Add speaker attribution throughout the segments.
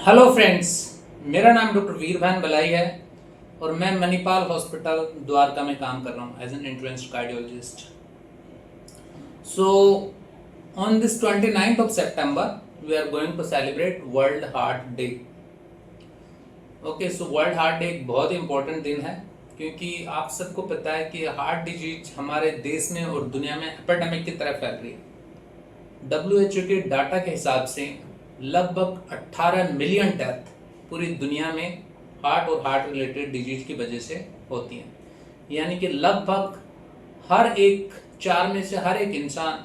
Speaker 1: Hello friends, मेरा नाम doctor Veerbhan बलाई है और मैं मणिपाल हॉस्पिटल द्वारका में काम कर रहा हूँ as an interns cardiologist. So on this 29th of September we are going to celebrate World Heart Day. Okay, so World Heart Day एक बहुत ही इम्पोर्टेंट दिन है क्योंकि आप सबको पता है कि हार्ट डिजीज हमारे देश में और दुनिया में एपिडेमिक की तरह फैल रही है। WHO के डाटा के हिसाब से लगभग 18 मिलियन डेथ पूरी दुनिया में हार्ट और हार्ट रिलेटेड डिजीज की वजह से होती हैं। यानी कि लगभग चार में से हर एक इंसान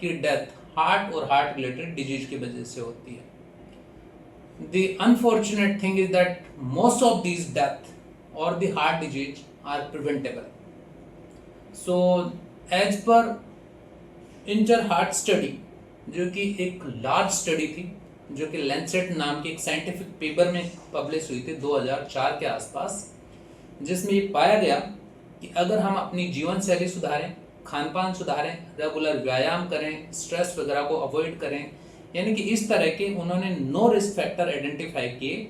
Speaker 1: की डेथ हार्ट और हार्ट रिलेटेड डिजीज की वजह से होती है। The unfortunate thing is that most of these death or the heart disease are preventable. So as per inter heart study, जो कि एक लार्ज स्टडी थी, जो कि लैंसेट नाम की एक साइंटिफिक पेपर में पब्लिश हुई थी 2004 के आसपास, जिसमें ये पाया गया कि अगर हम अपनी जीवन शैली सुधारें, खान पान सुधारें, रेगुलर व्यायाम करें, स्ट्रेस वगैरह को अवॉइड करें, यानी कि इस तरह के उन्होंने 9 रिस्क फैक्टर आइडेंटिफाई किए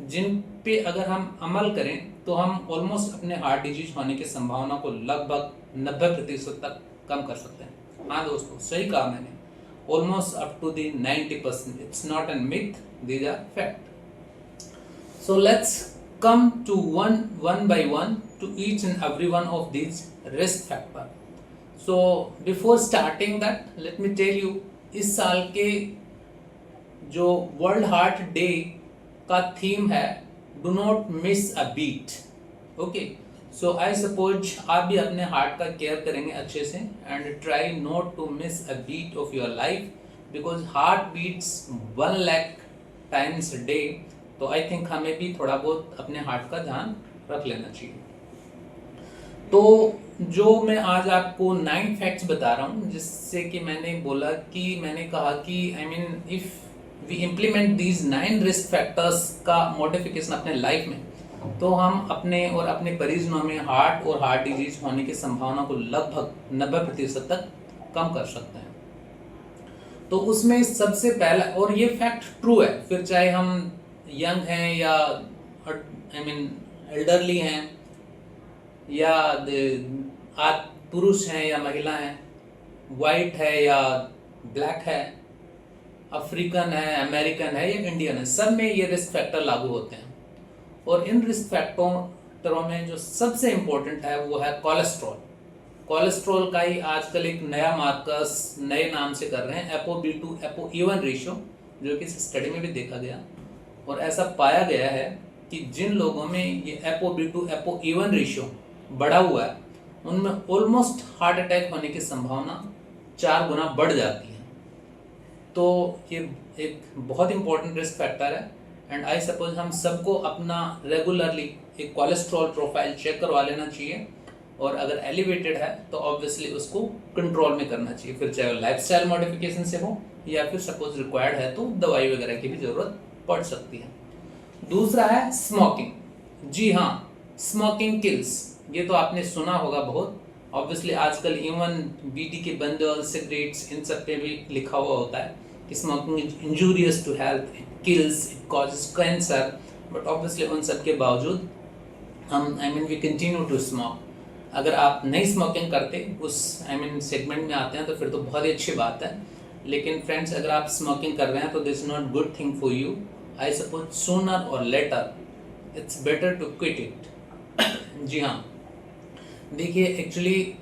Speaker 1: जिन पे अगर हम अमल करें तो हम ऑलमोस्ट अपने हार्ट डिजीज होने की संभावना को लगभग 90% तक कम कर सकते हैं। हाँ दोस्तों, सही कहा मैंने, almost up to the 90%। It's not a myth, these are fact. So let's come to one by one to each and every one of these risk factor. So before starting that, let me tell you, इस साल के जो World Heart Day का theme है do not miss a beat. Okay, so I suppose आप भी अपने heart का केयर करेंगे अच्छे से and try not to miss a beat of your life, because heart beats 1 lakh times day. तो आई थिंक हमें भी थोड़ा बहुत अपने हार्ट का ध्यान रख लेना चाहिए। तो जो मैं आज आपको 9 फैक्ट्स बता रहा हूँ, जिससे कि मैंने कहा कि I mean if we implement these 9 risk factors का मॉडिफिकेशन अपने लाइफ में, तो हम अपने और अपने परिजनों में हार्ट और हार्ट डिजीज होने की संभावना को लगभग 90% तक कम कर सकते हैं। तो उसमें सबसे पहला, और ये फैक्ट ट्रू है, फिर चाहे हम यंग हैं या आई मीन एल्डरली हैं या पुरुष हैं या महिला हैं, वाइट है या ब्लैक है, अफ्रीकन है, अमेरिकन है या इंडियन है, सब में ये रिस्क फैक्टर लागू होते हैं। और इन रिस्क फैक्टरों में जो सबसे इम्पोर्टेंट है वो है कोलेस्ट्रॉल। कोलेस्ट्रॉल का ही आजकल एक नया मार्कर्स नए नाम से कर रहे हैं, ApoB2 ApoE1 रेशियो, जो कि इस स्टडी में भी देखा गया और ऐसा पाया गया है कि जिन लोगों में ये ApoB2 ApoE1 रेशियो बढ़ा हुआ है उनमें ऑलमोस्ट हार्ट अटैक होने की संभावना 4 गुना बढ़ जाती है। तो ये एक बहुत इंपॉर्टेंट रिस्क फैक्टर है एंड आई सपोज हम सबको अपना रेगुलरली एक कोलेस्ट्रॉल प्रोफाइल चेक करवा लेना चाहिए, और अगर एलिवेटेड है तो ऑब्वियसली उसको कंट्रोल में करना चाहिए, फिर चाहे लाइफस्टाइल मॉडिफिकेशन से हो या फिर सपोज रिक्वायर्ड है तो दवाई वगैरह की भी ज़रूरत पड़ सकती है। दूसरा है स्मोकिंग। जी हाँ, स्मोकिंग किल्स, ये तो आपने सुना होगा बहुत। ऑब्वियसली आजकल इवन बीडी के बंडल, सिगरेट्स, इन सब पे भी लिखा हुआ होता है कि smoking is injurious to health, it kills, it causes cancer, but obviously उन सब के बावजूद हम वी कंटिन्यू टू स्मोक। अगर आप नहीं स्मोकिंग करते, उस सेगमेंट में आते हैं तो फिर तो बहुत ही अच्छी बात है, लेकिन फ्रेंड्स अगर आप स्मोकिंग कर रहे हैं तो this is not good thing for you. I suppose sooner और later it's better to quit it. जी हाँ, देखिए एक्चुअली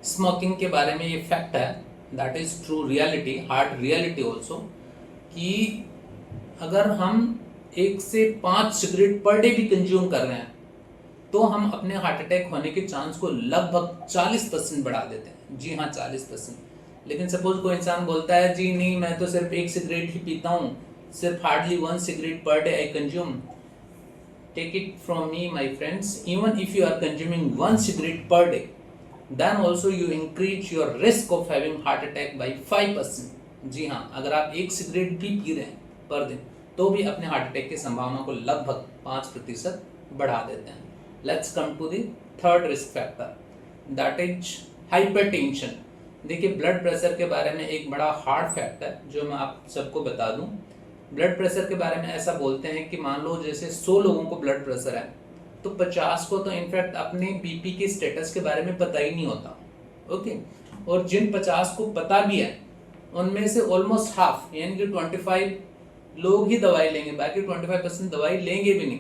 Speaker 1: स्मोकिंग के बारे में ये फैक्ट है, that is true reality, hard reality also, कि अगर हम 1 से 5 सिगरेट पर डे भी कंज्यूम कर रहे हैं तो हम अपने हार्ट अटैक होने के चांस को लगभग 40% बढ़ा देते हैं। जी हाँ, 40%। लेकिन सपोज कोई इंसान बोलता है जी नहीं, मैं तो सिर्फ 1 सिगरेट ही पीता हूँ, सिर्फ hardly 1 cigarette per day I consume. Take it from me, my friends, even if you are consuming 1 cigarette per day, then also you increase your risk of having heart attack by 5%. जी हाँ, अगर आप 1 cigarette भी P रहे हैं पर दिन तो भी अपने हार्ट अटैक की संभावना को लगभग 5% बढ़ा देते हैं। Let's come to the third risk factor, that is hypertension. देखिए, ब्लड प्रेशर के बारे में एक बड़ा हार्ड फैक्ट है जो मैं आप सबको बता दूं ब्लड प्रेशर के बारे में ऐसा बोलते हैं कि मान लो जैसे 100 लोगों को ब्लड प्रेशर है तो 50 को तो इनफैक्ट अपने बीपी के स्टेटस के बारे में पता ही नहीं होता। ओके, और जिन 50 को पता भी है उनमें से ऑलमोस्ट हाफ यानी कि 25 लोग ही दवाई लेंगे, बाकी 25% दवाई लेंगे भी नहीं।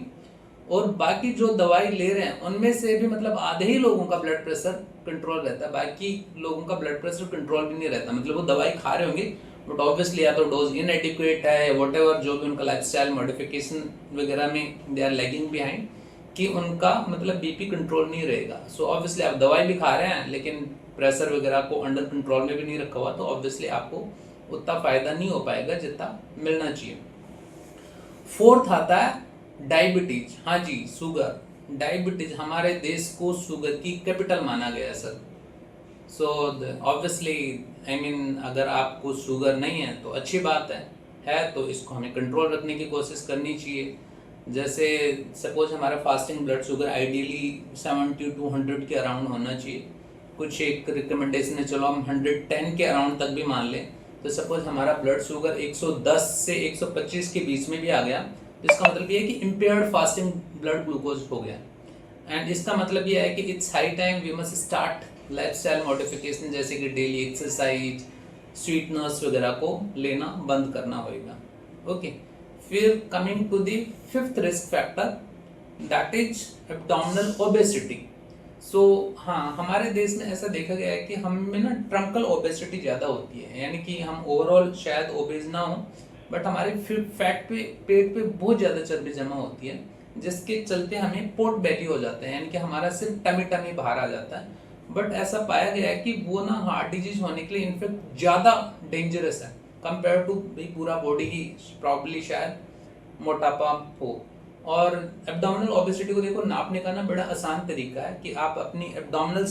Speaker 1: और बाकी जो दवाई ले रहे हैं उनमें से भी मतलब आधे ही लोगों का ब्लड प्रेशर कंट्रोल रहता है, बाकी लोगों का ब्लड प्रेशर कंट्रोल भी नहीं रहता। मतलब वो दवाई खा रहे होंगे बट ऑब्वियसली या तो डोज इनएडिक्वेट है, व्हाटएवर जो भी उनका लाइफस्टाइल मॉडिफिकेशन वगैरह में दे आर लैगिंग बिहाइंड कि उनका मतलब बीपी कंट्रोल नहीं रहेगा। सो ऑब्वियसली आप दवाई भी खा रहे हैं लेकिन प्रेशर वगैरह को अंडर कंट्रोल में भी नहीं रखा हुआ, तो ऑब्वियसली आपको उतना फायदा नहीं हो पाएगा जितना मिलना चाहिए। फोर्थ आता है डायबिटीज। हाँ जी, शुगर। डायबिटीज हमारे देश को शुगर की कैपिटल माना गया है sir. So obviously I mean अगर आपको शुगर नहीं है तो अच्छी बात है तो इसको हमें कंट्रोल रखने की कोशिश करनी चाहिए। जैसे सपोज हमारा fasting blood sugar ideally 70 to 100 के अराउंड होना चाहिए। कुछ एक रिकमेंडेशन है, चलो हम 110 के अराउंड तक भी मान लें, तो सपोज हमारा ब्लड शुगर 110 से 125 के बीच में भी आ गया तो इसका मतलब ये है कि इम्पेयर्ड फास्टिंग ब्लड ग्लूकोज हो गया। एंड इसका मतलब ये है कि it's high time we must start lifestyle modification, जैसे कि डेली एक्सरसाइज, स्वीटनर्स वगैरह को लेना बंद करना होगा। ओके, फिर coming to the fifth risk factor that is abdominal obesity. So हाँ, हमारे देश में ऐसा देखा गया है कि हम में ना ट्रंकल ओबेसिटी ज़्यादा होती है, यानी कि हम ओवरऑल शायद ओबेज ना हो बट हमारे पेट पे बहुत ज़्यादा चर्बी जमा होती है, जिसके चलते हमें पोट बेली हो जाता है, यानी कि हमारा सिर्फ टमी बाहर आ जाता है। बट ऐसा पाया गया है कि वो ना हार्ट डिजीज होने के लिए इनफेक्ट ज़्यादा डेंजरस है कंपेयर टू पूरा बॉडी ही प्रॉब्ली शायद मोटापा हो। और एब्डोमिनल ओबेसिटी को देखो नापने का ना बड़ा आसान तरीका है कि आप अपनी एब्डोमिनल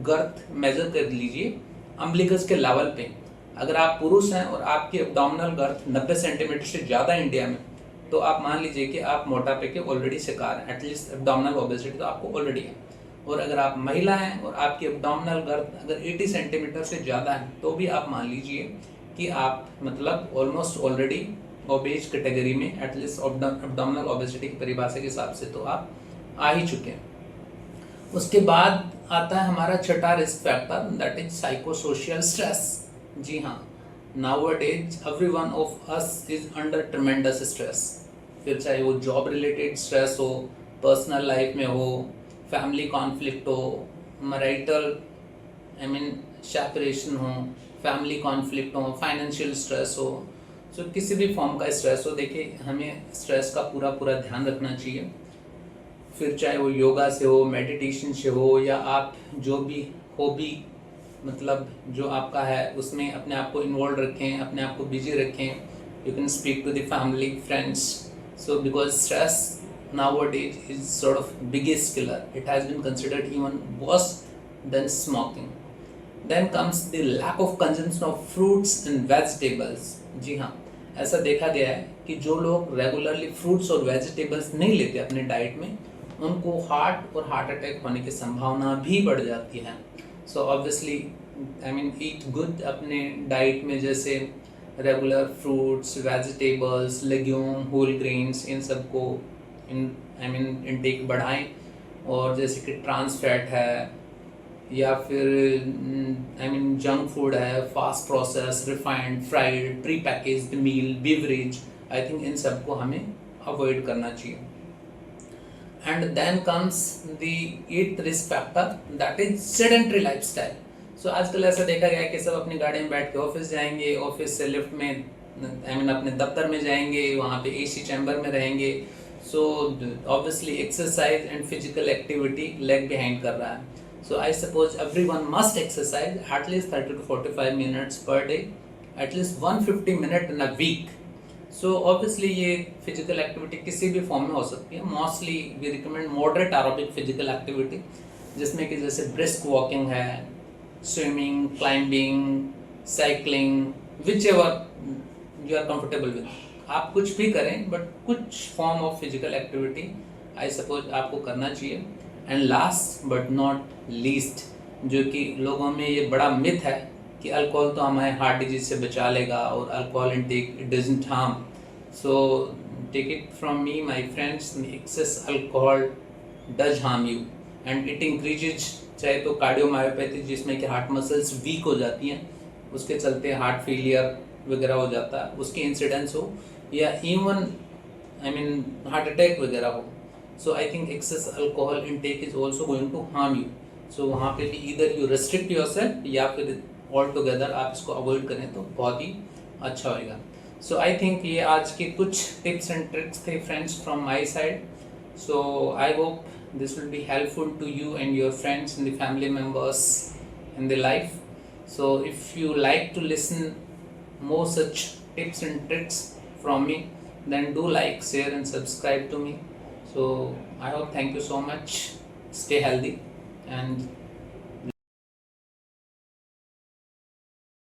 Speaker 1: गर्थ मेजर कर लीजिए अम्बिलिकस के लेवल पे। अगर आप पुरुष हैं और आपकी एब्डोमिनल गर्थ 90 सेंटीमीटर से ज़्यादा इंडिया में, तो आप मान लीजिए कि आप मोटापे के ऑलरेडी शिकार हैं, एटलीस्ट एब्डोमिनल ओबेसिटी तो आपको ऑलरेडी है। और अगर आप महिला हैं और आपकी एब्डोमिनल गर्थ अगर 80 सेंटीमीटर से ज़्यादा है तो भी आप मान लीजिए कि आप मतलब ऑलमोस्ट ऑलरेडी ओबेज कैटेगरी में, एटलीस्ट एब्डोमिनल ओबेसिटी की परिभाषा के हिसाब से तो आप आ ही चुके हैं। उसके बाद आता है हमारा छठा risk factor that is psychosocial stress. जी हाँ, nowadays everyone of us is under tremendous stress. फिर चाहे वो जॉब रिलेटेड स्ट्रेस हो, पर्सनल लाइफ में हो, फैमिली कॉन्फ्लिक्ट हो, मैरिटल आई मीन सेपरेशन हो, फैमिली कॉन्फ्लिक्ट हो, फाइनेंशियल स्ट्रेस हो, सो किसी भी फॉर्म का स्ट्रेस हो, देखिए हमें स्ट्रेस का पूरा ध्यान रखना चाहिए। फिर चाहे वो योगा से हो, मेडिटेशन से हो, या आप जो भी हॉबी मतलब जो आपका है उसमें अपने आप को इन्वॉल्व रखें, अपने आप को बिजी रखें। You can speak to the family, friends. So because stress nowadays is sort of biggest killer. It has been considered even worse than smoking. Then comes the lack of consumption of fruits and vegetables. जी हाँ, ऐसा देखा गया है कि जो लोग regularly fruits और vegetables नहीं लेते अपने डाइट में, उनको हार्ट और हार्ट अटैक होने की संभावना भी बढ़ जाती है। So obviously I mean eat good अपने डाइट में, जैसे regular fruits, vegetables, legume, whole grains, इन सबको इनटेक बढ़ाएं। और जैसे कि ट्रांस फैट है या फिर जंक फूड है, fast process, refined, fried, pre packaged meal, beverage, I think इन सबको हमें अवॉइड करना चाहिए। And then comes the 8th risk factor that is sedentary lifestyle. So आजकल ऐसा देखा गया है कि सब अपनी गाड़ी में बैठ के ऑफिस जाएंगे, ऑफिस से लिफ्ट में अपने दफ्तर में जाएंगे, वहाँ पे AC चैम्बर में रहेंगे। So obviously exercise and physical activity lag behind कर रहा है। So I suppose everyone must exercise at least 30 to 45 minutes per day, at least 150 minutes in a week. So obviously ये physical activity किसी भी form में हो सकती है। Mostly we recommend moderate aerobic physical activity, जिसमें कि जैसे brisk walking है, swimming, climbing, cycling, whichever you are comfortable with. आप कुछ भी करें बट कुछ form of physical activity I suppose आपको करना चाहिए। And last but not least, जो कि लोगों में ये बड़ा मिथ है कि अल्कोहल तो हमें हार्ट डिजीज से बचा लेगा और alcohol intake it doesn't harm. So take it from me, my friends, excess alcohol does harm you and it increases, चाहे तो कार्डियोमायोपैथी जिसमें कि हार्ट मसल्स वीक हो जाती हैं, उसके चलते हार्ट फेलियर वगैरह हो जाता है, उसकी इंसिडेंस हो, या इवन हार्ट अटैक वगैरह हो. So I think excess alcohol intake is also going to harm you. So वहाँ पे भी इधर यू रेस्ट्रिक्ट योरसेल्फ या फिर ऑल टुगेदर आप इसको अवॉइड करें तो बहुत ही अच्छा होएगा. सो आई थिंक ये आज के कुछ टिप्स एंड ट्रिक्स थे friends from my side. So I hope this will be helpful to you and your friends and the family members in the life. So if you like to listen more such tips and tricks from me, then do like, share and subscribe to me. So I hope, thank you so much, stay healthy and